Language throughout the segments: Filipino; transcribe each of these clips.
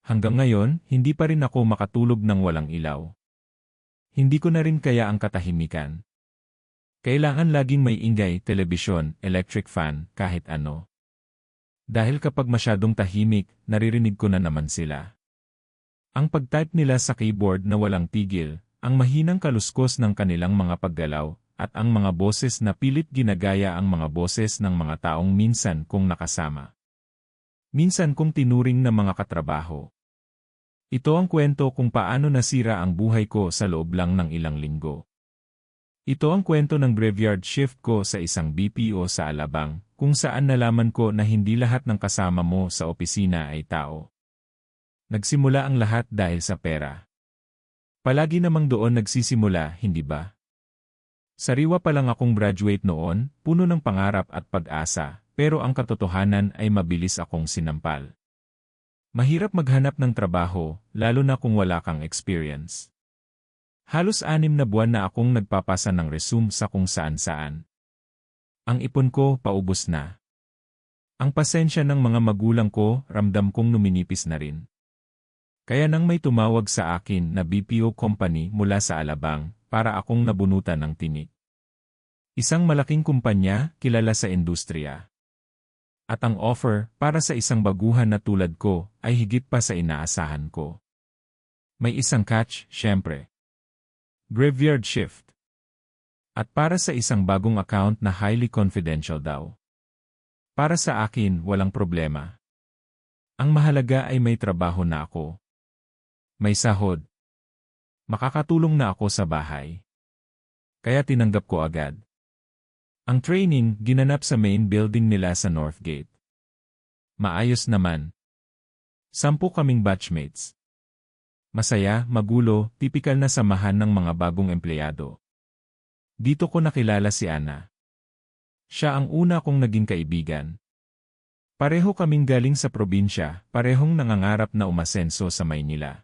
Hanggang ngayon, hindi pa rin ako makatulog ng walang ilaw. Hindi ko na rin kaya ang katahimikan. Kailangan laging may ingay, telebisyon, electric fan, kahit ano. Dahil kapag masyadong tahimik, naririnig ko na naman sila. Ang pag-type nila sa keyboard na walang tigil, ang mahinang kaluskos ng kanilang mga paggalaw, at ang mga boses na pilit ginagaya ang mga boses ng mga taong minsan kong nakasama. Minsan kong tinuring na mga katrabaho. Ito ang kwento kung paano nasira ang buhay ko sa loob lang ng ilang linggo. Ito ang kwento ng graveyard shift ko sa isang BPO sa Alabang, kung saan nalaman ko na hindi lahat ng kasama mo sa opisina ay tao. Nagsimula ang lahat dahil sa pera. Palagi namang doon nagsisimula, hindi ba? Sariwa pa lang akong graduate noon, puno ng pangarap at pag-asa, pero ang katotohanan ay mabilis akong sinampal. Mahirap maghanap ng trabaho, lalo na kung wala kang experience. Halos 6 na buwan na akong nagpapasa ng resume sa kung saan-saan. Ang ipon ko paubos na. Ang pasensya ng mga magulang ko, ramdam kong numinipis na rin. Kaya nang may tumawag sa akin na BPO company mula sa Alabang, para akong nabunutan ng tinik. Isang malaking kumpanya, kilala sa industriya. At ang offer, para sa isang baguhan na tulad ko, ay higit pa sa inaasahan ko. May isang catch, syempre. Graveyard shift. At para sa isang bagong account na highly confidential daw. Para sa akin, walang problema. Ang mahalaga ay may trabaho na ako. May sahod. Makakatulong na ako sa bahay. Kaya tinanggap ko agad. Ang training, ginanap sa main building nila sa Northgate. Maayos naman. 10 kaming batchmates. Masaya, magulo, tipikal na samahan ng mga bagong empleyado. Dito ko nakilala si Ana. Siya ang una kong naging kaibigan. Pareho kaming galing sa probinsya, parehong nangangarap na umasenso sa Maynila.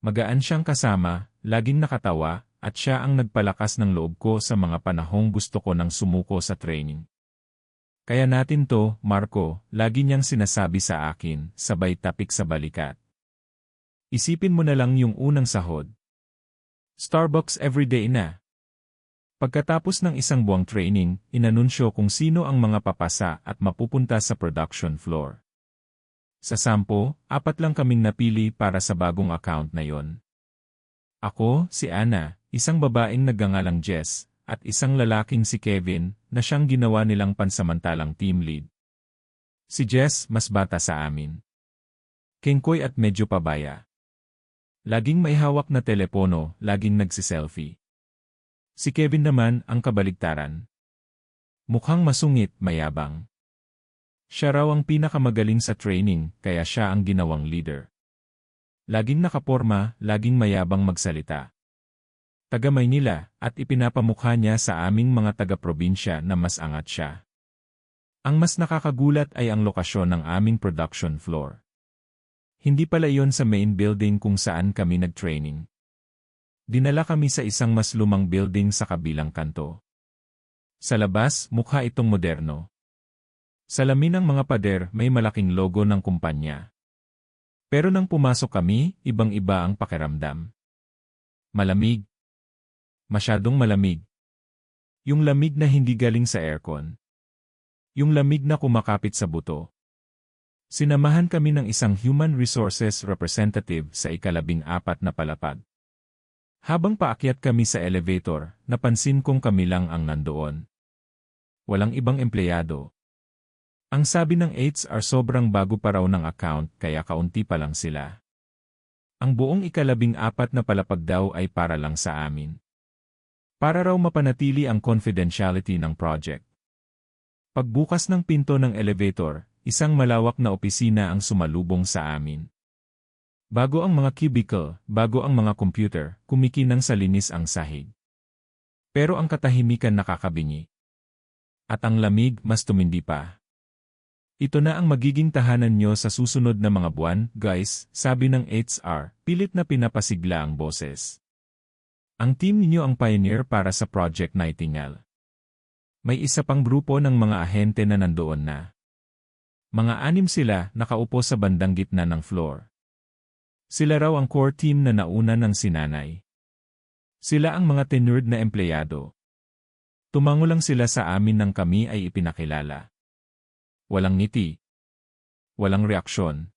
Magaan siyang kasama, laging nakatawa, at siya ang nagpalakas ng loob ko sa mga panahong gusto ko nang sumuko sa training. Kaya natin to, Marco, lagi niyang sinasabi sa akin, sabay tapik sa balikat. Isipin mo na lang yung unang sahod. Starbucks everyday na. Pagkatapos ng isang buwang training, inanunsyo kung sino ang mga papasa at mapupunta sa production floor. Sa 10, 4 lang kaming napili para sa bagong account na yon. Ako, si Ana, isang babaeng nagngangalang Jess, at isang lalaking si Kevin, na siyang ginawa nilang pansamantalang team lead. Si Jess, mas bata sa amin. Kengkoy at medyo pabaya. Laging may hawak na telepono, laging nagsiselfie. Si Kevin naman ang kabaligtaran. Mukhang masungit, mayabang. Siya raw ang pinakamagaling sa training, kaya siya ang ginawang leader. Laging nakaporma, laging mayabang magsalita. Taga Maynila, at ipinapamukha niya sa aming mga taga-probinsya na mas angat siya. Ang mas nakakagulat ay ang lokasyon ng aming production floor. Hindi pala iyon sa main building kung saan kami nag-training. Dinala kami sa isang mas lumang building sa kabilang kanto. Sa labas, mukha itong moderno. Salamin ng mga pader, may malaking logo ng kumpanya. Pero nang pumasok kami, ibang-iba ang pakiramdam. Malamig. Masyadong malamig. Yung lamig na hindi galing sa aircon. Yung lamig na kumakapit sa buto. Sinamahan kami ng isang human resources representative sa 14 na palapag. Habang paakyat kami sa elevator, napansin kong kami lang ang nandoon. Walang ibang empleyado. Ang sabi ng HR sobrang bago pa raw ng account kaya kaunti pa lang sila. Ang buong 14 na palapag daw ay para lang sa amin. Para raw mapanatili ang confidentiality ng project. Pagbukas ng pinto ng elevator, isang malawak na opisina ang sumalubong sa amin. Bago ang mga cubicle, bago ang mga computer, kumikinang sa linis ang sahig. Pero ang katahimikan nakakabingi. At ang lamig mas tumindi pa. Ito na ang magiging tahanan nyo sa susunod na mga buwan, guys, sabi ng HR, pilit na pinapasigla ang boses. Ang team ninyo ang pioneer para sa Project Nightingale. May isa pang grupo ng mga ahente na nandoon na. Mga 6 sila nakaupo sa bandang gitna ng floor. Sila raw ang core team na nauna ng sinanay. Sila ang mga tenured na empleyado. Tumango lang sila sa amin nang kami ay ipinakilala. Walang ngiti. Walang reaksyon.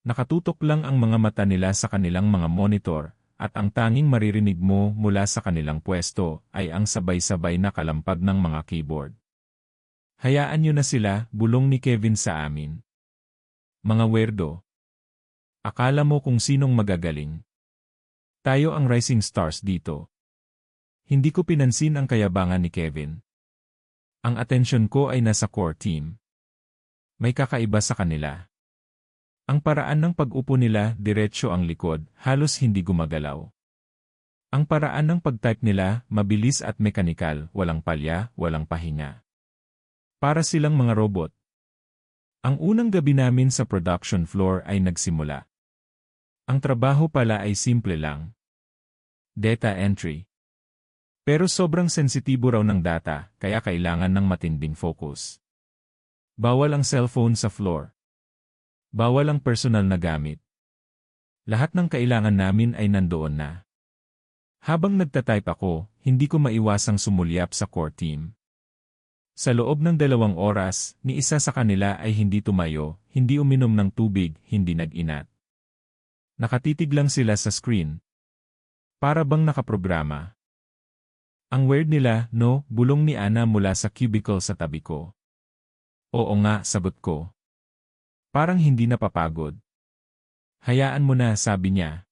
Nakatutok lang ang mga mata nila sa kanilang mga monitor, at ang tanging maririnig mo mula sa kanilang pwesto ay ang sabay-sabay na kalampag ng mga keyboard. Hayaan nyo na sila, bulong ni Kevin sa amin. Mga weirdo. Akala mo kung sinong magagaling. Tayo ang rising stars dito. Hindi ko pinansin ang kayabangan ni Kevin. Ang atensyon ko ay nasa core team. May kakaiba sa kanila. Ang paraan ng pag-upo nila, diretsyo ang likod, halos hindi gumagalaw. Ang paraan ng pag-type nila, mabilis at mekanikal, walang palya, walang pahinga. Para silang mga robot. Ang unang gabi namin sa production floor ay nagsimula. Ang trabaho pala ay simple lang. Data entry. Pero sobrang sensitibo raw ng data, kaya kailangan ng matinding focus. Bawal ang cellphone sa floor. Bawal ang personal na gamit. Lahat ng kailangan namin ay nandoon na. Habang nagtatype ako, hindi ko maiwasang sumulyap sa core team. Sa loob ng 2 oras, ni isa sa kanila ay hindi tumayo, hindi uminom ng tubig, hindi nag-inat. Nakatitig lang sila sa screen. Para bang nakaprograma. Ang weird nila, no, bulong ni Ana mula sa cubicle sa tabi ko. Oo nga, sagot ko. Parang hindi napapagod. Hayaan mo na, sabi niya.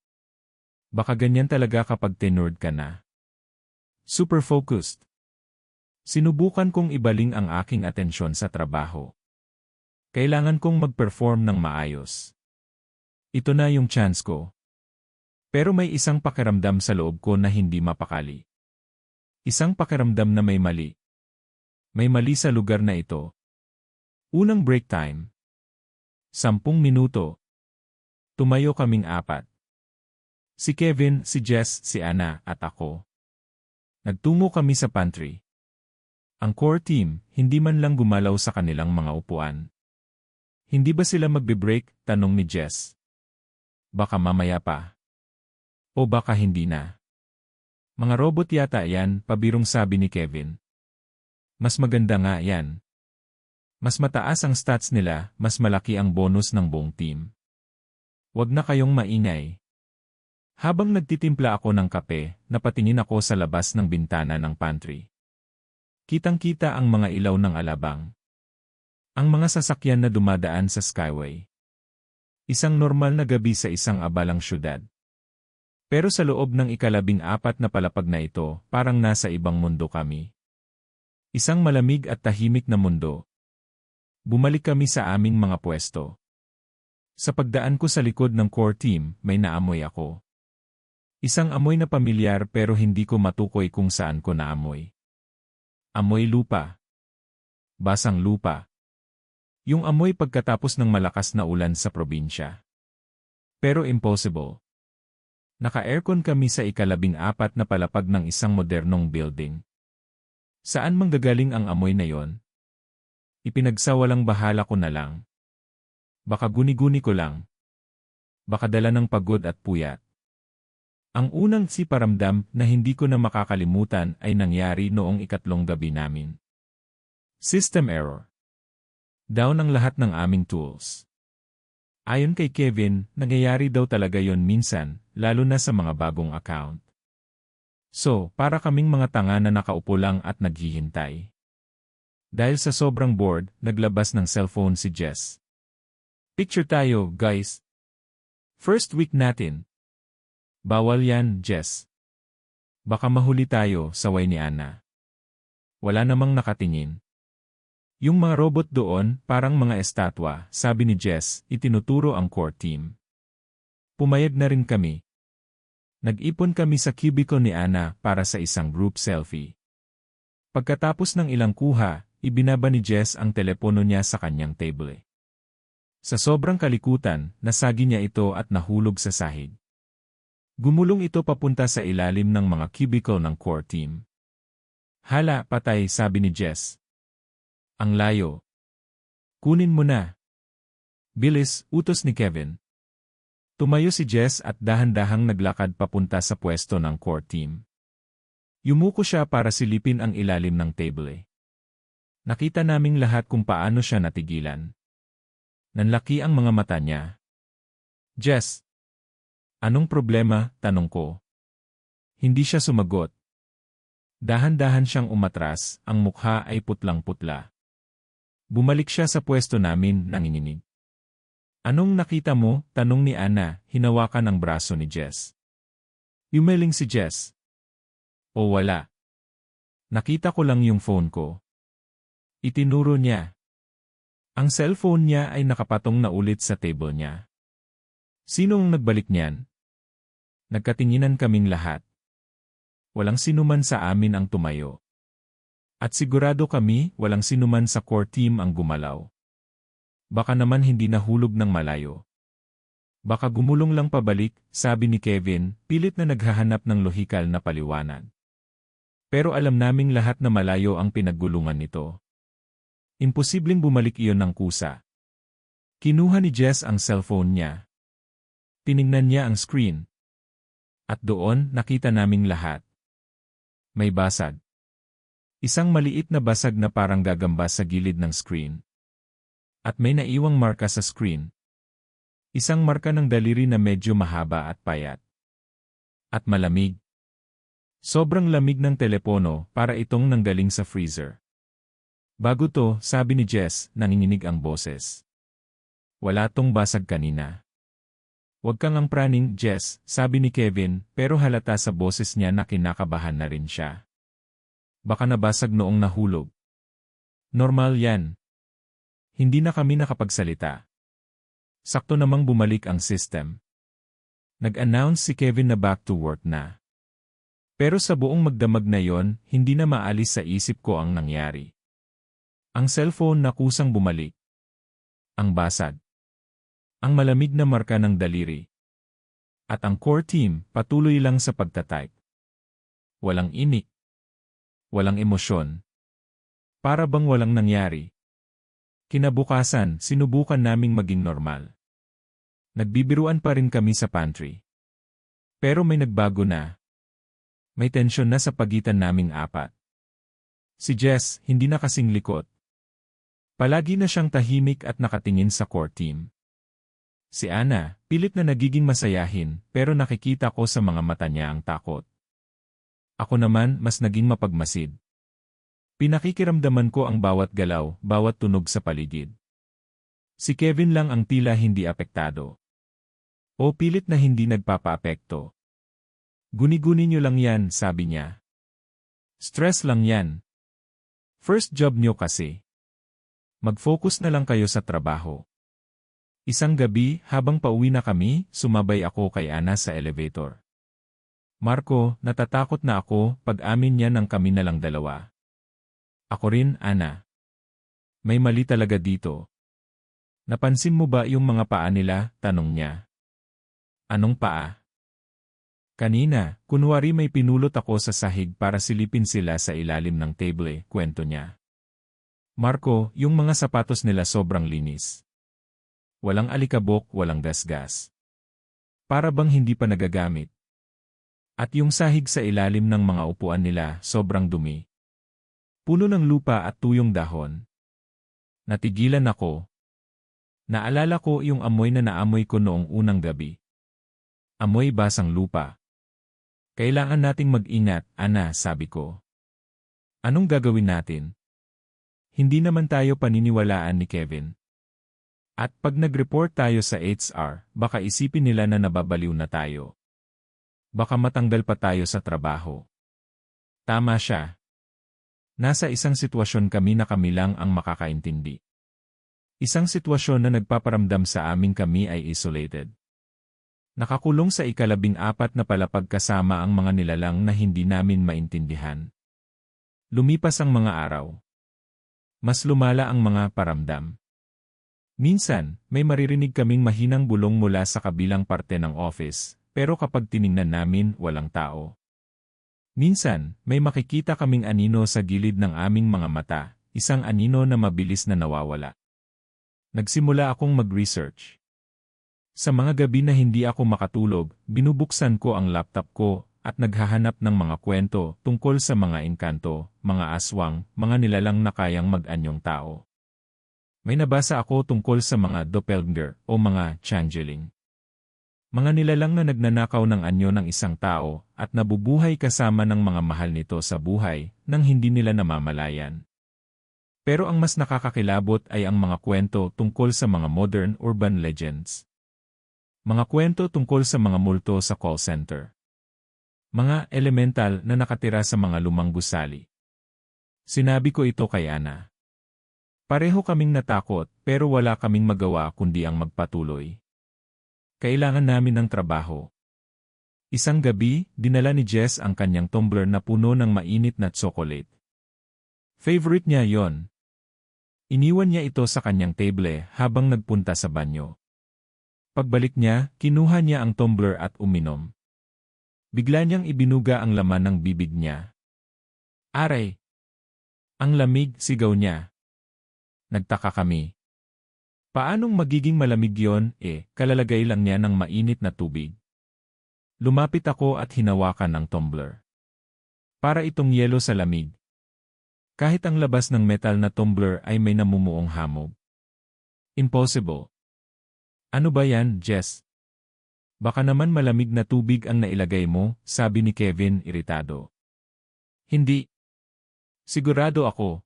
Baka ganyan talaga kapag tenured ka na. Super focused. Sinubukan kong ibaling ang aking atensyon sa trabaho. Kailangan kong mag-perform ng maayos. Ito na yung chance ko. Pero may isang pakiramdam sa loob ko na hindi mapakali. Isang pakiramdam na may mali. May mali sa lugar na ito. Unang break time. 10 minuto. Tumayo kaming 4. Si Kevin, si Jess, si Ana, at ako. Nagtungo kami sa pantry. Ang core team, hindi man lang gumalaw sa kanilang mga upuan. Hindi ba sila magbe-break? Tanong ni Jess. Baka mamaya pa. O baka hindi na. Mga robot yata yan, pabirong sabi ni Kevin. Mas maganda nga yan. Mas mataas ang stats nila, mas malaki ang bonus ng buong team. Huwag na kayong maingay. Habang nagtitimpla ako ng kape, napatingin ako sa labas ng bintana ng pantry. Kitang-kita ang mga ilaw ng alabang. Ang mga sasakyan na dumadaan sa Skyway. Isang normal na gabi sa isang abalang syudad. Pero sa loob ng 14 na palapag na ito, parang nasa ibang mundo kami. Isang malamig at tahimik na mundo. Bumalik kami sa aming mga pwesto. Sa pagdaan ko sa likod ng core team, may naamoy ako. Isang amoy na pamilyar pero hindi ko matukoy kung saan ko naamoy. Amoy lupa. Basang lupa. Yung amoy pagkatapos ng malakas na ulan sa probinsya. Pero impossible. Naka-aircon kami sa 14 na palapag ng isang modernong building. Saan manggagaling ang amoy na yon? Ipinagsawalang bahala ko na lang. Baka guni-guni ko lang. Baka dala ng pagod at puyat. Ang unang paramdam na hindi ko na makakalimutan ay nangyari noong 3 gabi namin. System error. Down ang lahat ng aming tools. Ayon kay Kevin, nangyayari daw talaga yon minsan, lalo na sa mga bagong account. So, para kaming mga tanga na nakaupo lang at naghihintay. Dahil sa sobrang bored, naglabas ng cellphone si Jess. Picture tayo, guys. First week natin. Bawal yan, Jess. Baka mahuli tayo, saway ni Ana. Wala namang nakatingin. Yung mga robot doon, parang mga estatwa, sabi ni Jess, itinuturo ang core team. Pumayag na rin kami. Nag-ipon kami sa cubicle ni Ana para sa isang group selfie. Pagkatapos ng ilang kuha, ibinaba ni Jess ang telepono niya sa kanyang table. Sa sobrang kalikutan, nasagi niya ito at nahulog sa sahig. Gumulong ito papunta sa ilalim ng mga cubicle ng core team. Hala, patay, sabi ni Jess. Ang layo. Kunin mo na. Bilis, utos ni Kevin. Tumayo si Jess at dahan-dahang naglakad papunta sa pwesto ng core team. Yumuko siya para silipin ang ilalim ng table. Nakita naming lahat kung paano siya natigilan. Nanlaki ang mga mata niya. Jess! Anong problema? Tanong ko. Hindi siya sumagot. Dahan-dahan siyang umatras, ang mukha ay putlang-putla. Bumalik siya sa pwesto namin, nanginginig. Anong nakita mo? Tanong ni Ana, hinawakan ang braso ni Jess. Yumeling si Jess. O wala. Nakita ko lang yung phone ko. Itinuro niya. Ang cellphone niya ay nakapatong na ulit sa table niya. Sinong nagbalik niyan? Nagkatinginan kaming lahat. Walang sinuman sa amin ang tumayo. At sigurado kami, walang sinuman sa core team ang gumalaw. Baka naman hindi nahulog ng malayo. Baka gumulong lang pabalik, sabi ni Kevin, pilit na naghahanap ng lohikal na paliwanag. Pero alam naming lahat na malayo ang pinaggulungan nito. Imposibleng bumalik iyon ng kusa. Kinuha ni Jess ang cellphone niya. Tiningnan niya ang screen. At doon, nakita naming lahat. May basag. Isang maliit na basag na parang gagamba sa gilid ng screen. At may naiwang marka sa screen. Isang marka ng daliri na medyo mahaba at payat. At malamig. Sobrang lamig ng telepono para itong nanggaling sa freezer. Bago to, sabi ni Jess, nanginginig ang boses. Wala tong basag kanina. Huwag kang ang praning, Jess, sabi ni Kevin, pero halata sa boses niya na kinakabahan na rin siya. Baka nabasag noong nahulog. Normal yan. Hindi na kami nakapagsalita. Sakto namang bumalik ang system. Nag-announce si Kevin na back to work na. Pero sa buong magdamag na yon, hindi na maalis sa isip ko ang nangyari. Ang cellphone na kusang bumalik. Ang basag. Ang malamig na marka ng daliri. At ang core team, patuloy lang sa pagtatype. Walang inik. Walang emosyon. Para bang walang nangyari. Kinabukasan, sinubukan naming maging normal. Nagbibiruan pa rin kami sa pantry. Pero may nagbago na. May tensyon na sa pagitan naming apat. Si Jess, hindi na kasing likot. Palagi na siyang tahimik at nakatingin sa core team. Si Ana, pilit na nagiging masayahin, pero nakikita ko sa mga mata niya ang takot. Ako naman, mas naging mapagmasid. Pinakikiramdaman ko ang bawat galaw, bawat tunog sa paligid. Si Kevin lang ang tila hindi apektado. O pilit na hindi nagpapaapekto. Guni-guni niyo lang yan, sabi niya. Stress lang yan. First job niyo kasi. Mag-focus na lang kayo sa trabaho. Isang gabi, habang pauwi na kami, sumabay ako kay Ana sa elevator. Marco, natatakot na ako, pag-amin niya ng kami na lang dalawa. Ako rin, Ana. May mali talaga dito. Napansin mo ba yung mga paa nila? Tanong niya. Anong paa? Kanina, kunwari may pinulot ako sa sahig para silipin sila sa ilalim ng table, kwento niya. Marco, yung mga sapatos nila sobrang linis. Walang alikabok, walang gasgas. Para bang hindi pa nagagamit. At yung sahig sa ilalim ng mga upuan nila, sobrang dumi. Puno ng lupa at tuyong dahon. Natigilan ako. Naalala ko yung amoy na naamoy ko noong unang gabi. Amoy basang lupa. Kailangan nating mag-ingat, Ana, sabi ko. Anong gagawin natin? Hindi naman tayo paniniwalaan ni Kevin. At pag nag-report tayo sa HR, baka isipin nila na nababaliw na tayo. Baka matanggal pa tayo sa trabaho. Tama siya. Nasa isang sitwasyon kami na kami lang ang makakaintindi. Isang sitwasyon na nagpaparamdam sa aming kami ay isolated. Nakakulong sa 14 na palapag kasama ang mga nilalang na hindi namin maintindihan. Lumipas ang mga araw. Mas lumala ang mga paramdam. Minsan, may maririnig kaming mahinang bulong mula sa kabilang parte ng office, pero kapag tiningnan namin, walang tao. Minsan, may makikita kaming anino sa gilid ng aming mga mata, isang anino na mabilis na nawawala. Nagsimula akong mag-research. Sa mga gabi na hindi ako makatulog, binubuksan ko ang laptop ko at naghahanap ng mga kwento tungkol sa mga engkanto, mga aswang, mga nilalang na kayang mag-anyong tao. May nabasa ako tungkol sa mga doppelganger o mga changeling. Mga nilalang na nagnanakaw ng anyo ng isang tao at nabubuhay kasama ng mga mahal nito sa buhay nang hindi nila namamalayan. Pero ang mas nakakakilabot ay ang mga kwento tungkol sa mga modern urban legends. Mga kwento tungkol sa mga multo sa call center. Mga elemental na nakatira sa mga lumang gusali. Sinabi ko ito kay Ana. Pareho kaming natakot pero wala kaming magawa kundi ang magpatuloy. Kailangan namin ng trabaho. Isang gabi, dinala ni Jess ang kanyang tumbler na puno ng mainit na tsokolate. Favorite niya yon. Iniwan niya ito sa kanyang table habang nagpunta sa banyo. Pagbalik niya, kinuha niya ang tumbler at uminom. Bigla niyang ibinuga ang laman ng bibig niya. Aray! Ang lamig, sigaw niya. Nagtaka kami. Paanong magiging malamig yon kalalagay lang niya ng mainit na tubig. Lumapit ako at hinawakan ang tumbler. Para itong yelo sa lamig. Kahit ang labas ng metal na tumbler ay may namumuong hamog. Impossible. Ano ba yan, Jess? Baka naman malamig na tubig ang nailagay mo, sabi ni Kevin iritado. Hindi. Sigurado ako.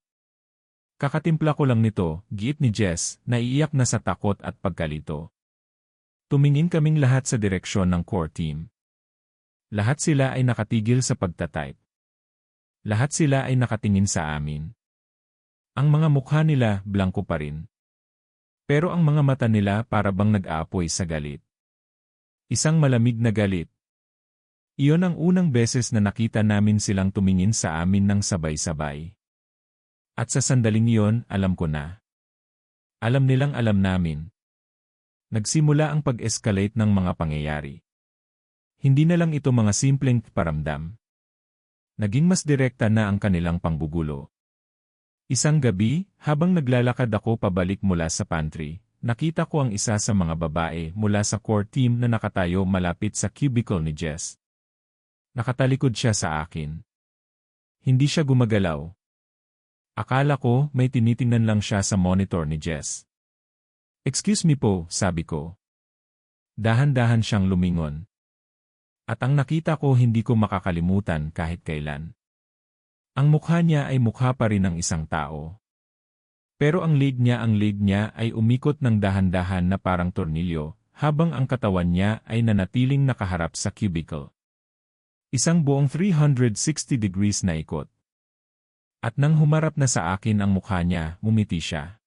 Kakatimpla ko lang nito, giit ni Jess, naiiyak na sa takot at pagkalito. Tumingin kaming lahat sa direksyon ng core team. Lahat sila ay nakatigil sa pagtatype. Lahat sila ay nakatingin sa amin. Ang mga mukha nila, blanko pa rin. Pero ang mga mata nila para bang nag-aapoy sa galit. Isang malamig na galit. Iyon ang unang beses na nakita namin silang tumingin sa amin ng sabay-sabay. At sa sandaling iyon, alam ko na. Alam nilang alam namin. Nagsimula ang pag-escalate ng mga pangyayari. Hindi na lang ito mga simpleng paramdam. Naging mas direkta na ang kanilang panggugulo. Isang gabi, habang naglalakad ako pabalik mula sa pantry, nakita ko ang isa sa mga babae mula sa core team na nakatayo malapit sa cubicle ni Jess. Nakatalikod siya sa akin. Hindi siya gumagalaw. Akala ko may tinitingnan lang siya sa monitor ni Jess. Excuse me po, sabi ko. Dahan-dahan siyang lumingon. At ang nakita ko hindi ko makakalimutan kahit kailan. Ang mukha niya ay mukha pa rin ng isang tao. Pero ang leg niya ay umikot ng dahan-dahan na parang tornilyo, habang ang katawan niya ay nanatiling nakaharap sa cubicle. Isang buong 360 degrees na ikot. At nang humarap na sa akin ang mukha niya, ngumiti siya.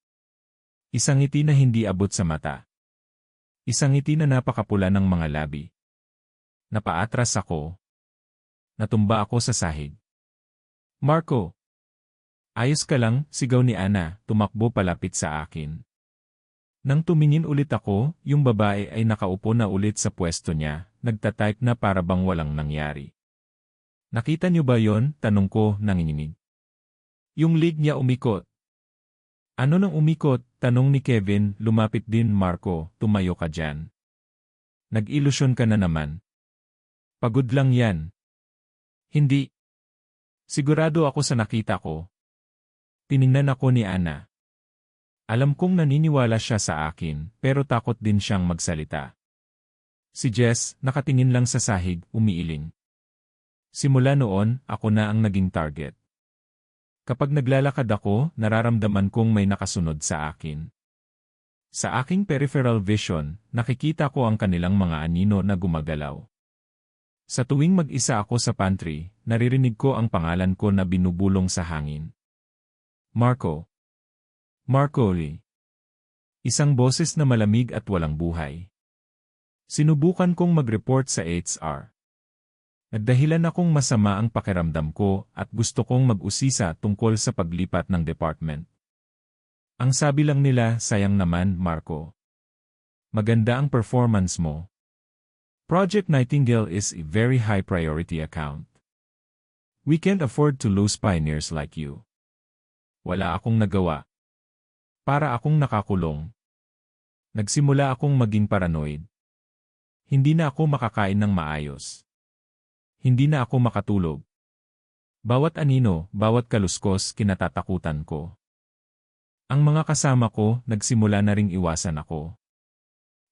Isang ngiti na hindi abot sa mata. Isang ngiti na napakapula ng mga labi. Napaatras ako. Natumba ako sa sahig. Marco! Ayos ka lang, sigaw ni Ana, tumakbo palapit sa akin. Nang tumingin ulit ako, yung babae ay nakaupo na ulit sa pwesto niya, nagtatype na para bang walang nangyari. Nakita niyo ba yon? Tanong ko, nanginginig. Yung leg niya umikot. Ano nang umikot? Tanong ni Kevin, lumapit din. Marco, tumayo ka dyan. Nag-ilusyon ka na naman. Pagod lang yan. Hindi. Sigurado ako sa nakita ko. Tiningnan ako ni Ana. Alam kong naniniwala siya sa akin, pero takot din siyang magsalita. Si Jess, nakatingin lang sa sahig, umiiling. Simula noon, ako na ang naging target. Kapag naglalakad ako, nararamdaman kong may nakasunod sa akin. Sa aking peripheral vision, nakikita ko ang kanilang mga anino na gumagalaw. Sa tuwing mag-isa ako sa pantry, naririnig ko ang pangalan ko na binubulong sa hangin. Marco. Marco Lee. Isang boses na malamig at walang buhay. Sinubukan kong mag-report sa HR. Nagdahilan akong masama ang pakiramdam ko at gusto kong mag-usisa tungkol sa paglipat ng department. Ang sabi lang nila, sayang naman, Marco. Maganda ang performance mo. Project Nightingale is a very high priority account. We can't afford to lose pioneers like you. Wala akong nagawa. Para akong nakakulong. Nagsimula akong maging paranoid. Hindi na ako makakain ng maayos. Hindi na ako makatulog. Bawat anino, bawat kaluskos, kinatatakutan ko. Ang mga kasama ko, nagsimula na ring iwasan ako.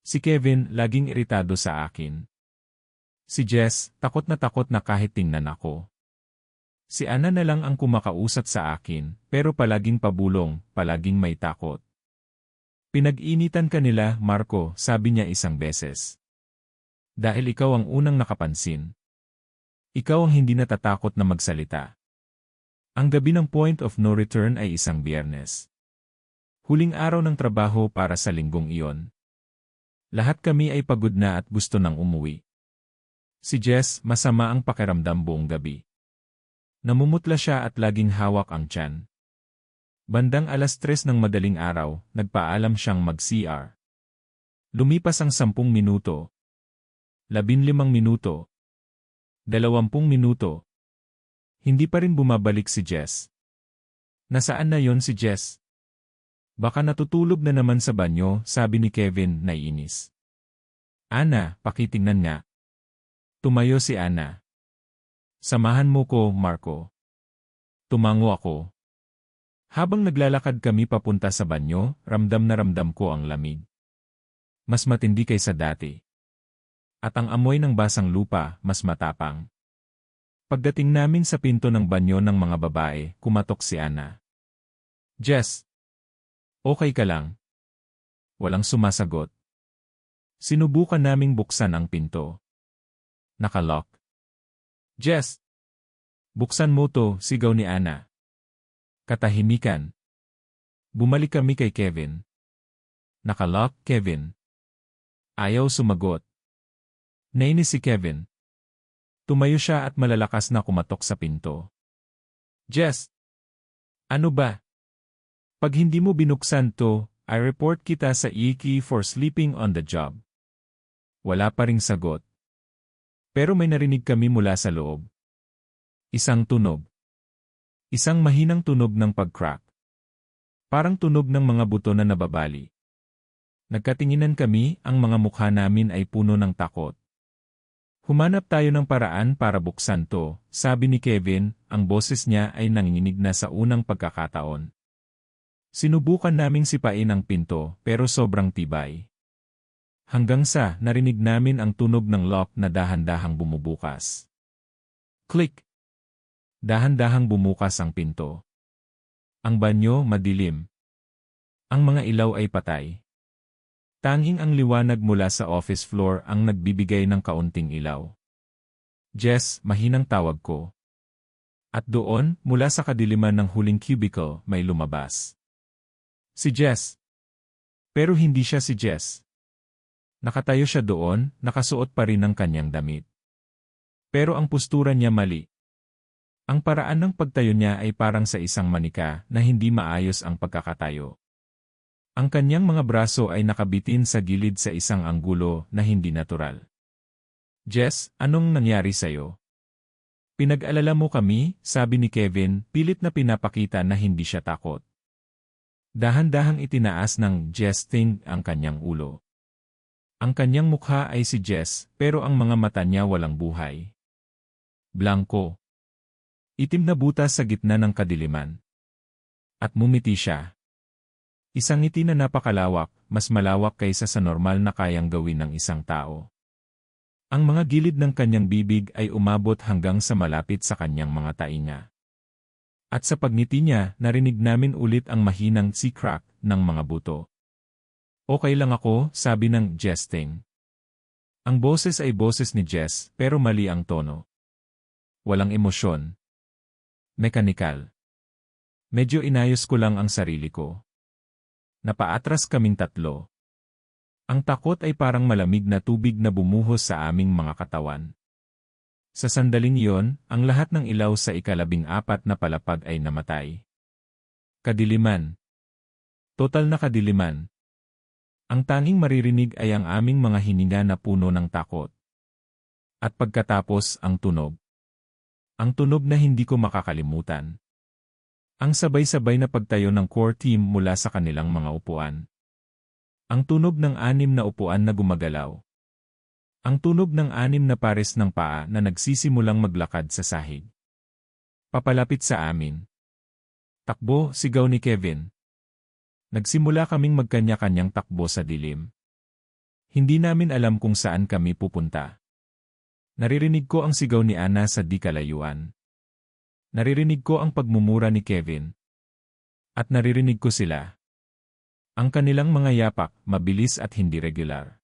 Si Kevin, laging iritado sa akin. Si Jess, takot na kahit tingnan ako. Si Ana na lang ang kumakausap sa akin, pero palaging pabulong, palaging may takot. Pinag-initan ka nila, Marco, sabi niya isang beses. Dahil ikaw ang unang nakapansin. Ikaw ang hindi natatakot na magsalita. Ang gabi ng point of no return ay isang Biyernes. Huling araw ng trabaho para sa linggong iyon. Lahat kami ay pagod na at gusto nang umuwi. Si Jess, masama ang pakiramdam buong gabi. Namumutla siya at laging hawak ang tiyan. Bandang 3:00 ng madaling araw, nagpaalam siyang mag-CR. Lumipas ang 10 minuto. 15 minuto. 20 minuto. Hindi pa rin bumabalik si Jess. Nasaan na yon si Jess? Baka natutulog na naman sa banyo, sabi ni Kevin, naiinis. Ana, pakitingnan nga. Tumayo si Ana. Samahan mo ko, Marco. Tumango ako. Habang naglalakad kami papunta sa banyo, ramdam na ramdam ko ang lamig. Mas matindi kaysa dati. At ang amoy ng basang lupa, mas matapang. Pagdating namin sa pinto ng banyo ng mga babae, kumatok si Ana. Jess, okay ka lang? Walang sumasagot. Sinubukan naming buksan ang pinto. Nakalock. Jess, buksan mo to, sigaw ni Ana. Katahimikan. Bumalik kami kay Kevin. Nakalock, Kevin. Ayaw sumagot. Nainis si Kevin. Tumayo siya at malalakas na kumatok sa pinto. Jess! Ano ba? Pag hindi mo binuksan to, I report kita sa EK for sleeping on the job. Wala pa ring sagot. Pero may narinig kami mula sa loob. Isang tunog. Isang mahinang tunog ng pag-crack. Parang tunog ng mga buto na nababali. Nagkatinginan kami, ang mga mukha namin ay puno ng takot. Humanap tayo ng paraan para buksan to, sabi ni Kevin, ang boses niya ay nanginginig na sa unang pagkakataon. Sinubukan naming sipain ang pinto, pero sobrang tibay. Hanggang sa narinig namin ang tunog ng lock na dahan-dahang bumubukas. Click! Dahan-dahang bumukas ang pinto. Ang banyo madilim. Ang mga ilaw ay patay. Tanging ang liwanag mula sa office floor ang nagbibigay ng kaunting ilaw. Jess, mahinang tawag ko. At doon, mula sa kadiliman ng huling cubicle, may lumabas. Si Jess. Pero hindi siya si Jess. Nakatayo siya doon, nakasuot pa rin ng kanyang damit. Pero ang postura niya mali. Ang paraan ng pagtayo niya ay parang sa isang manika na hindi maayos ang pagkakatayo. Ang kanyang mga braso ay nakabitin sa gilid sa isang anggulo na hindi natural. Jess, anong nangyari sa'yo? Pinag-alala mo kami, sabi ni Kevin, pilit na pinapakita na hindi siya takot. Dahan-dahang itinaas ng Jess ang kanyang ulo. Ang kanyang mukha ay si Jess, pero ang mga mata niya walang buhay. Blanko. Itim na butas sa gitna ng kadiliman. At mumiti siya. Isang ngiti na napakalawak, mas malawak kaysa sa normal na kayang gawin ng isang tao. Ang mga gilid ng kanyang bibig ay umabot hanggang sa malapit sa kanyang mga tainga. At sa pagngiti niya, narinig namin ulit ang mahinang crack ng mga buto. Okay lang ako, sabi ng Jess. Ang boses ay boses ni Jess, pero mali ang tono. Walang emosyon. Mekanikal. Medyo inayos ko lang ang sarili ko. Napaatras kaming tatlo. Ang takot ay parang malamig na tubig na bumuhos sa aming mga katawan. Sa sandaling iyon, ang lahat ng ilaw sa 14 na palapag ay namatay. Kadiliman. Total na kadiliman. Ang tanging maririnig ay ang aming mga hininga na puno ng takot. At pagkatapos, ang tunog. Ang tunog na hindi ko makakalimutan. Ang sabay-sabay na pagtayo ng core team mula sa kanilang mga upuan. Ang tunog ng 6 na upuan na gumagalaw. Ang tunog ng 6 na pares ng paa na nagsisimulang maglakad sa sahig. Papalapit sa amin. Takbo, sigaw ni Kevin. Nagsimula kaming magkanya-kanyang takbo sa dilim. Hindi namin alam kung saan kami pupunta. Naririnig ko ang sigaw ni Ana sa di kalayuan. Naririnig ko ang pagmumura ni Kevin. At naririnig ko sila. Ang kanilang mga yapak, mabilis at hindi regular.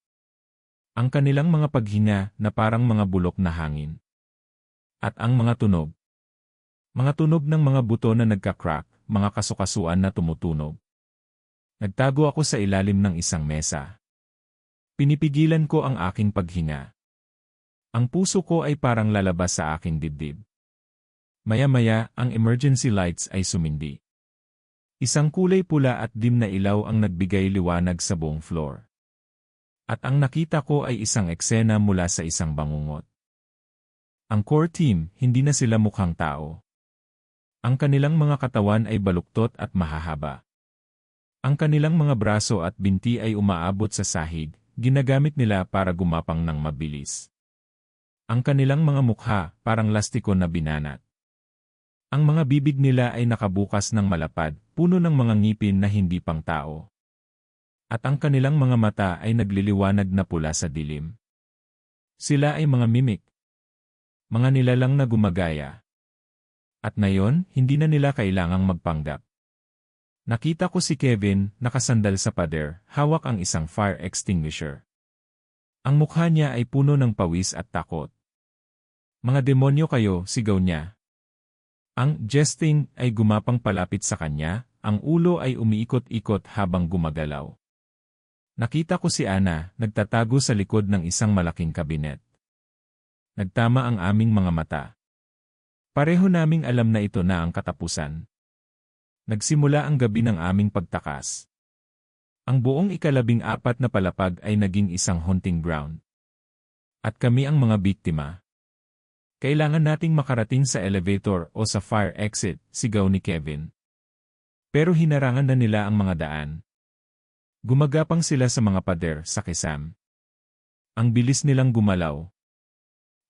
Ang kanilang mga paghinga na parang mga bulok na hangin. At ang mga tunog. Mga tunog ng mga buto na nagka-crack, mga kasukasuan na tumutunog. Nagtago ako sa ilalim ng isang mesa. Pinipigilan ko ang aking paghinga. Ang puso ko ay parang lalabas sa aking dibdib. Maya-maya, ang emergency lights ay sumindi. Isang kulay pula at dim na ilaw ang nagbigay liwanag sa buong floor. At ang nakita ko ay isang eksena mula sa isang bangungot. Ang core team, hindi na sila mukhang tao. Ang kanilang mga katawan ay baluktot at mahahaba. Ang kanilang mga braso at binti ay umaabot sa sahig, ginagamit nila para gumapang ng mabilis. Ang kanilang mga mukha, parang lastiko na binanat. Ang mga bibig nila ay nakabukas ng malapad, puno ng mga ngipin na hindi pang tao. At ang kanilang mga mata ay nagliliwanag na pula sa dilim. Sila ay mga mimik. Mga nilalang na gumagaya. At ngayon, hindi na nila kailangang magpanggap. Nakita ko si Kevin, nakasandal sa pader, hawak ang isang fire extinguisher. Ang mukha niya ay puno ng pawis at takot. Mga demonyo kayo, sigaw niya. Ang jesting ay gumapang palapit sa kanya, ang ulo ay umiikot-ikot habang gumagalaw. Nakita ko si Ana, nagtatago sa likod ng isang malaking kabinet. Nagtama ang aming mga mata. Pareho naming alam na ito na ang katapusan. Nagsimula ang gabi ng aming pagtakas. Ang buong 14 na palapag ay naging isang hunting ground. At kami ang mga biktima. Kailangan nating makarating sa elevator o sa fire exit, sigaw ni Kevin. Pero hinarangan na nila ang mga daan. Gumagapang sila sa mga pader sa kisam. Ang bilis nilang gumalaw.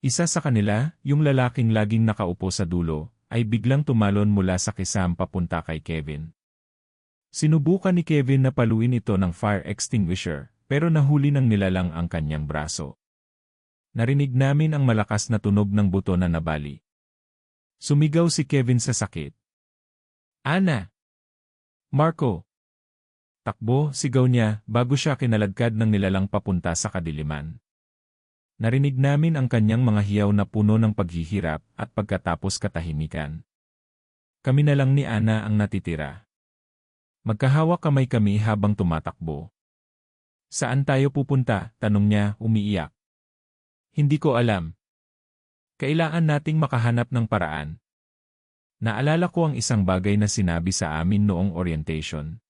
Isa sa kanila, yung lalaking laging nakaupo sa dulo, ay biglang tumalon mula sa kisam papunta kay Kevin. Sinubukan ni Kevin na paluin ito ng fire extinguisher, pero nahuli ng nilalang ang kanyang braso. Narinig namin ang malakas na tunog ng buto na nabali. Sumigaw si Kevin sa sakit. Ana! Marco! Takbo, sigaw niya, bago siya kinaladkad ng nilalang papunta sa kadiliman. Narinig namin ang kanyang mga hiyaw na puno ng paghihirap at pagkatapos katahimikan. Kami na lang ni Ana ang natitira. Magkahawak kamay kami habang tumatakbo. Saan tayo pupunta? Tanong niya, umiiyak. Hindi ko alam. Kailangan nating makahanap ng paraan. Naalala ko ang isang bagay na sinabi sa amin noong orientation.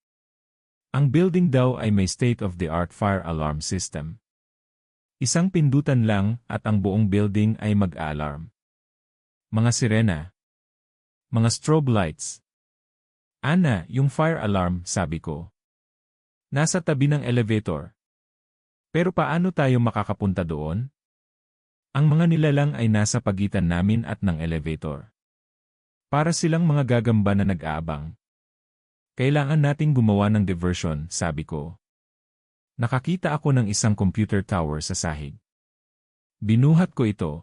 Ang building daw ay may state-of-the-art fire alarm system. Isang pindutan lang at ang buong building ay mag-alarm. Mga sirena. Mga strobe lights. Ana, yung fire alarm, sabi ko. Nasa tabi ng elevator. Pero paano tayo makakapunta doon? Ang mga nilalang ay nasa pagitan namin at ng elevator. Para silang mga gagamba na nag-aabang. Kailangan nating gumawa ng diversion, sabi ko. Nakakita ako ng isang computer tower sa sahig. Binuhat ko ito.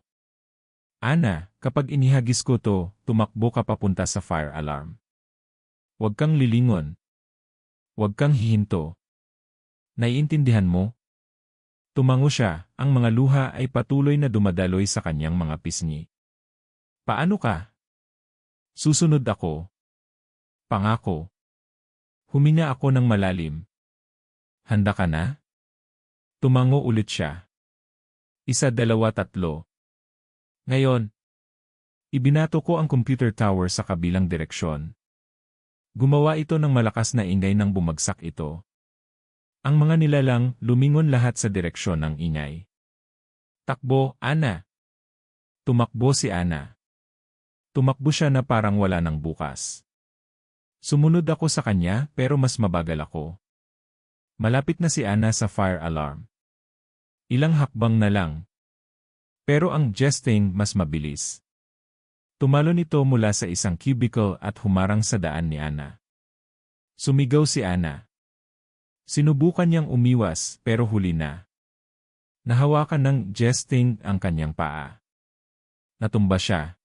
Ana, kapag inihagis ko to, tumakbo ka papunta sa fire alarm. Huwag kang lilingon. Huwag kang hihinto. Naiintindihan mo? Tumango siya, ang mga luha ay patuloy na dumadaloy sa kanyang mga pisngi. Paano ka? Susunod ako. Pangako. Huminga ako ng malalim. Handa ka na? Tumango ulit siya. 1, 2, 3. Ngayon, ibinato ko ang computer tower sa kabilang direksyon. Gumawa ito ng malakas na ingay nang bumagsak ito. Ang mga nilalang lumingon lahat sa direksyon ng ingay. Takbo, Ana! Tumakbo si Ana. Tumakbo siya na parang wala nang bukas. Sumunod ako sa kanya pero mas mabagal ako. Malapit na si Ana sa fire alarm. Ilang hakbang na lang. Pero ang Jestane mas mabilis. Tumalon ito mula sa isang cubicle at humarang sa daan ni Ana. Sumigaw si Ana. Sinubukan niyang umiwas pero huli na. Nahawakan ng Jestane ang kanyang paa. Natumba siya.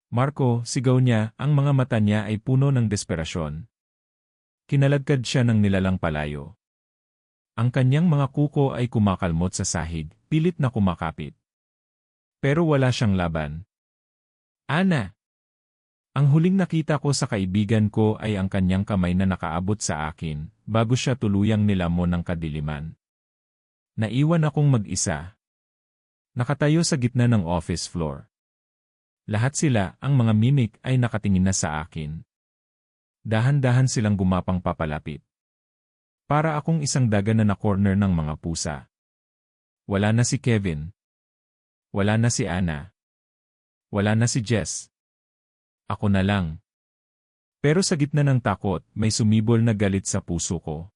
Marco, sigaw niya, ang mga mata niya ay puno ng desperasyon. Kinaladkad siya ng nilalang palayo. Ang kanyang mga kuko ay kumakalmot sa sahig, pilit na kumakapit. Pero wala siyang laban. Ana! Ang huling nakita ko sa kaibigan ko ay ang kanyang kamay na nakaabot sa akin, bago siya tuluyang nilamon ng kadiliman. Naiwan akong mag-isa. Nakatayo sa gitna ng office floor. Lahat sila, ang mga mimik, ay nakatingin na sa akin. Dahan-dahan silang gumapang papalapit. Para akong isang daga na na-corner ng mga pusa. Wala na si Kevin. Wala na si Ana. Wala na si Jess. Ako na lang. Pero sa gitna ng takot, may sumibol na galit sa puso ko.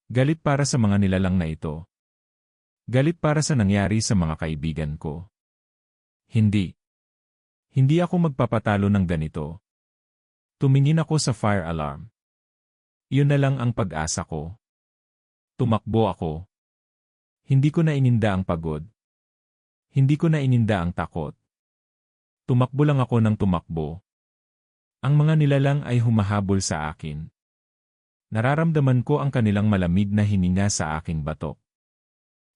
Galit para sa mga nilalang na ito. Galit para sa nangyari sa mga kaibigan ko. Hindi. Hindi ako magpapatalo ng ganito. Tumingin ako sa fire alarm. Yun na lang ang pag-asa ko. Tumakbo ako. Hindi ko na ininda ang pagod. Hindi ko na ininda ang takot. Tumakbo lang ako ng tumakbo. Ang mga nilalang ay humahabol sa akin. Nararamdaman ko ang kanilang malamig na hininga sa aking batok.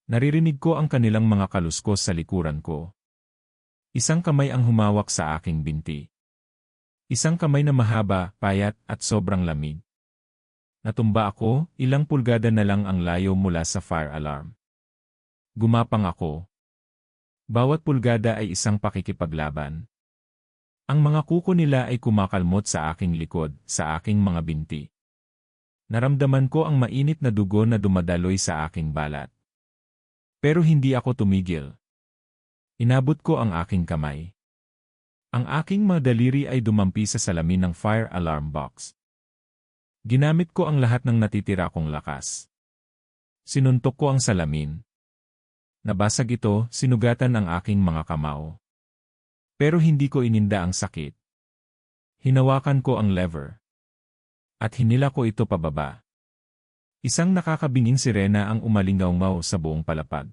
Naririnig ko ang kanilang mga kaluskos sa likuran ko. Isang kamay ang humawak sa aking binti. Isang kamay na mahaba, payat, at sobrang lamig. Natumba ako, ilang pulgada na lang ang layo mula sa fire alarm. Gumapang ako. Bawat pulgada ay isang pakikipaglaban. Ang mga kuko nila ay kumakalmot sa aking likod, sa aking mga binti. Naramdaman ko ang mainit na dugo na dumadaloy sa aking balat. Pero hindi ako tumigil. Inabot ko ang aking kamay. Ang aking mga daliri ay dumampi sa salamin ng fire alarm box. Ginamit ko ang lahat ng natitira kong lakas. Sinuntok ko ang salamin. Nabasag ito, sinugatan ang aking mga kamao. Pero hindi ko ininda ang sakit. Hinawakan ko ang lever. At hinila ko ito pababa. Isang nakakabinging sirena ang umalingaw-ngaw sa buong palapag.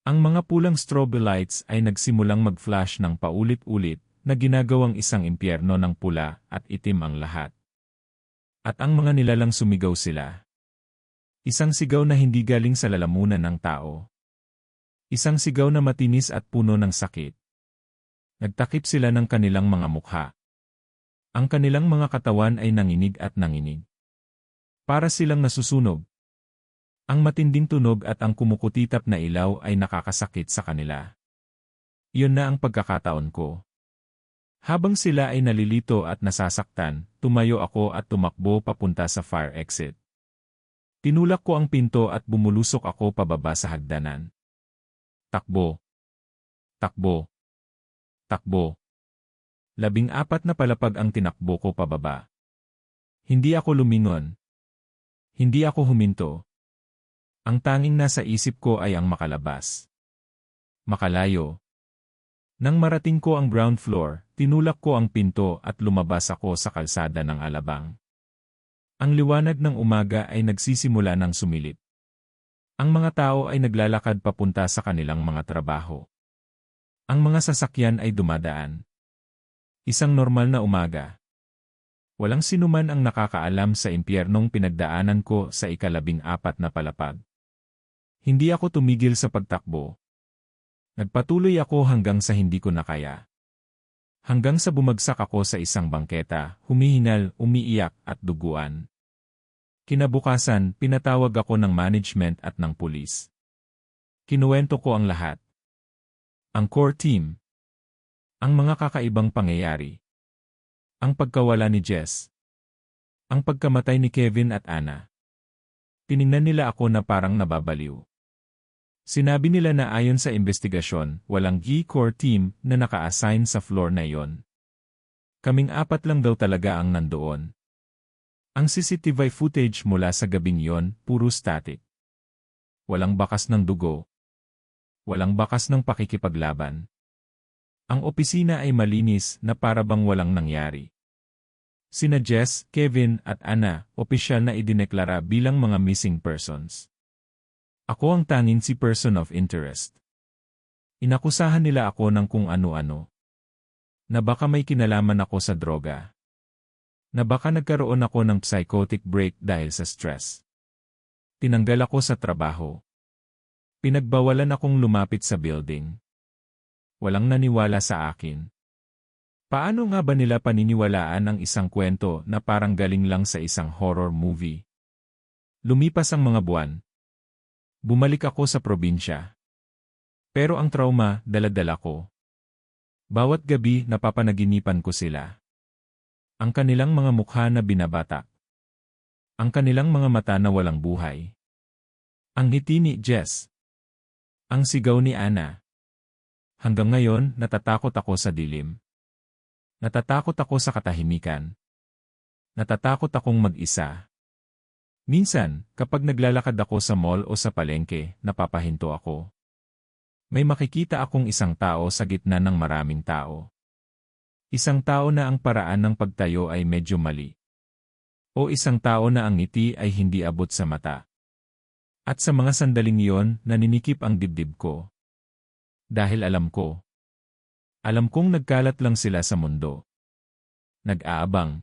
Ang mga pulang strobe lights ay nagsimulang mag-flash ng paulit-ulit na ginagawang isang impyerno ng pula at itim ang lahat. At ang mga nilalang sumigaw sila. Isang sigaw na hindi galing sa lalamunan ng tao. Isang sigaw na matinis at puno ng sakit. Nagtakip sila ng kanilang mga mukha. Ang kanilang mga katawan ay nanginig at nanginig. Para silang nasusunog. Ang matinding tunog at ang kumukutitap na ilaw ay nakakasakit sa kanila. Iyon na ang pagkakataon ko. Habang sila ay nalilito at nasasaktan, tumayo ako at tumakbo papunta sa fire exit. Tinulak ko ang pinto at bumulusok ako pababa sa hagdanan. Takbo. Takbo. Takbo. 14 na palapag ang tinakbo ko pababa. Hindi ako lumingon. Hindi ako huminto. Ang tanging nasa isip ko ay ang makalabas. Makalayo. Nang marating ko ang ground floor, tinulak ko ang pinto at lumabas ako sa kalsada ng Alabang. Ang liwanag ng umaga ay nagsisimula ng sumilip. Ang mga tao ay naglalakad papunta sa kanilang mga trabaho. Ang mga sasakyan ay dumadaan. Isang normal na umaga. Walang sinuman ang nakakaalam sa impyernong pinagdaanan ko sa 14 na palapag. Hindi ako tumigil sa pagtakbo. Nagpatuloy ako hanggang sa hindi ko na kaya. Hanggang sa bumagsak ako sa isang bangketa, humihingal, umiiyak at duguan. Kinabukasan, pinatawag ako ng management at ng pulis. Kinuwento ko ang lahat. Ang core team. Ang mga kakaibang pangyayari. Ang pagkawala ni Jess. Ang pagkamatay ni Kevin at Ana. Tiningnan nila ako na parang nababaliw. Sinabi nila na ayon sa investigasyon, walang G-Core team na naka-assign sa floor na iyon. Kaming 4 lang daw talaga ang nandoon. Ang CCTV footage mula sa gabing yon, puro static. Walang bakas ng dugo. Walang bakas ng pakikipaglaban. Ang opisina ay malinis na para bang walang nangyari. Sina Jess, Kevin at Anna, opisyal na idineklara bilang mga missing persons. Ako ang tanging si person of interest. Inakusahan nila ako ng kung ano-ano. Na baka may kinalaman ako sa droga. Na baka nagkaroon ako ng psychotic break dahil sa stress. Tinanggal ako sa trabaho. Pinagbawalan akong lumapit sa building. Walang naniwala sa akin. Paano nga ba nila paniniwalaan ang isang kwento na parang galing lang sa isang horror movie? Lumipas ang mga buwan. Bumalik ako sa probinsya. Pero ang trauma, dala-dala ko. Bawat gabi napapanaginipan ko sila. Ang kanilang mga mukha na binabatak. Ang kanilang mga mata na walang buhay. Ang ngiti ni Jess. Ang sigaw ni Anna. Hanggang ngayon, natatakot ako sa dilim. Natatakot ako sa katahimikan. Natatakot akong mag-isa. Minsan, kapag naglalakad ako sa mall o sa palengke, napapahinto ako. May makikita akong isang tao sa gitna ng maraming tao. Isang tao na ang paraan ng pagtayo ay medyo mali. O isang tao na ang ngiti ay hindi abot sa mata. At sa mga sandaling iyon, naninikip ang dibdib ko. Dahil alam kong nagkalat lang sila sa mundo. Nag-aabang.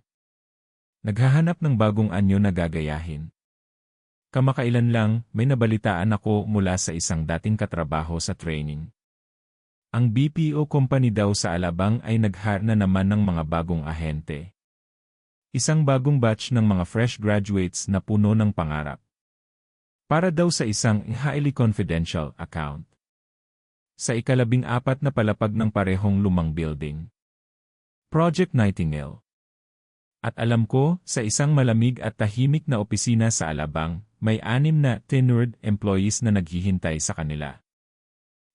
Naghahanap ng bagong anyo na gagayahin. Kamakailan lang, may nabalitaan ako mula sa isang dating katrabaho sa training. Ang BPO company daw sa Alabang ay nag-hire na naman ng mga bagong ahente. Isang bagong batch ng mga fresh graduates na puno ng pangarap. Para daw sa isang highly confidential account. Sa ika-14 na palapag ng parehong lumang building. Project Nightingale. At alam ko, sa isang malamig at tahimik na opisina sa Alabang, may 6 na tenured employees na naghihintay sa kanila.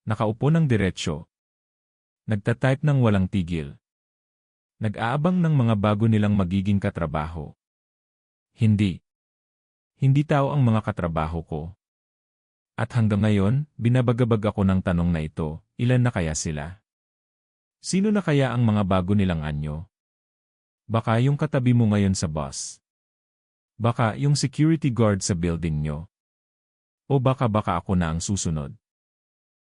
Nakaupo ng diretsyo. Nagtatype ng walang tigil. Nag-aabang ng mga bago nilang magiging katrabaho. Hindi. Hindi tao ang mga katrabaho ko. At hanggang ngayon, binabagabag ako ng tanong na ito, ilan na kaya sila? Sino na kaya ang mga bago nilang anyo? Baka yung katabi mo ngayon sa bus. Baka yung security guard sa building nyo. O baka ako na ang susunod.